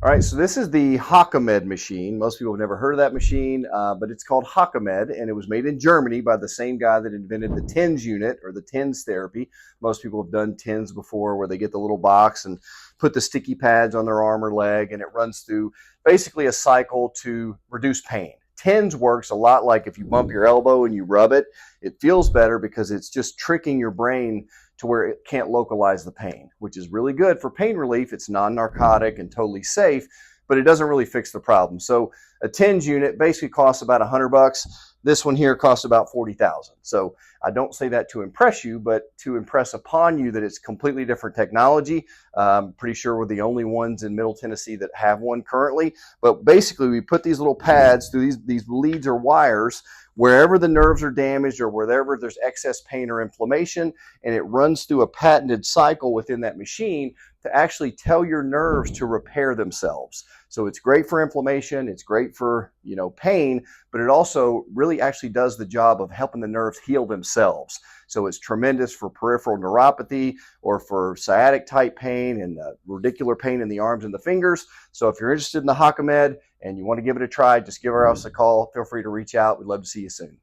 All right, so this is the HakoMed machine. Most people have never heard of that machine, but it's called HakoMed, and it was made in Germany by the same guy that invented the TENS unit or the TENS therapy. Most people have done TENS before, where they get the little box and put the sticky pads on their arm or leg, and it runs through basically a cycle to reduce pain. TENS works a lot like if you bump your elbow and you rub it. It feels better because it's just tricking your brain to where it can't localize the pain, which is really good for pain relief. It's non-narcotic and totally safe, but it doesn't really fix the problem. So a TENS unit basically costs about $100. This one here costs about $40,000. So I don't say that to impress you, but to impress upon you that it's completely different technology. I'm pretty sure we're the only ones in Middle Tennessee that have one currently. But basically, we put these little pads through these leads or wires wherever the nerves are damaged or wherever there's excess pain or inflammation, and it runs through a patented cycle within that machine to actually tell your nerves to repair themselves. So it's great for inflammation, it's great for, pain, but it also really actually does the job of helping the nerves heal themselves. So it's tremendous for peripheral neuropathy or for sciatic type pain and radicular pain in the arms and the fingers. So if you're interested in the HakaMed and you want to give it a try, just give us a call. Feel free to reach out. We'd love to see you soon.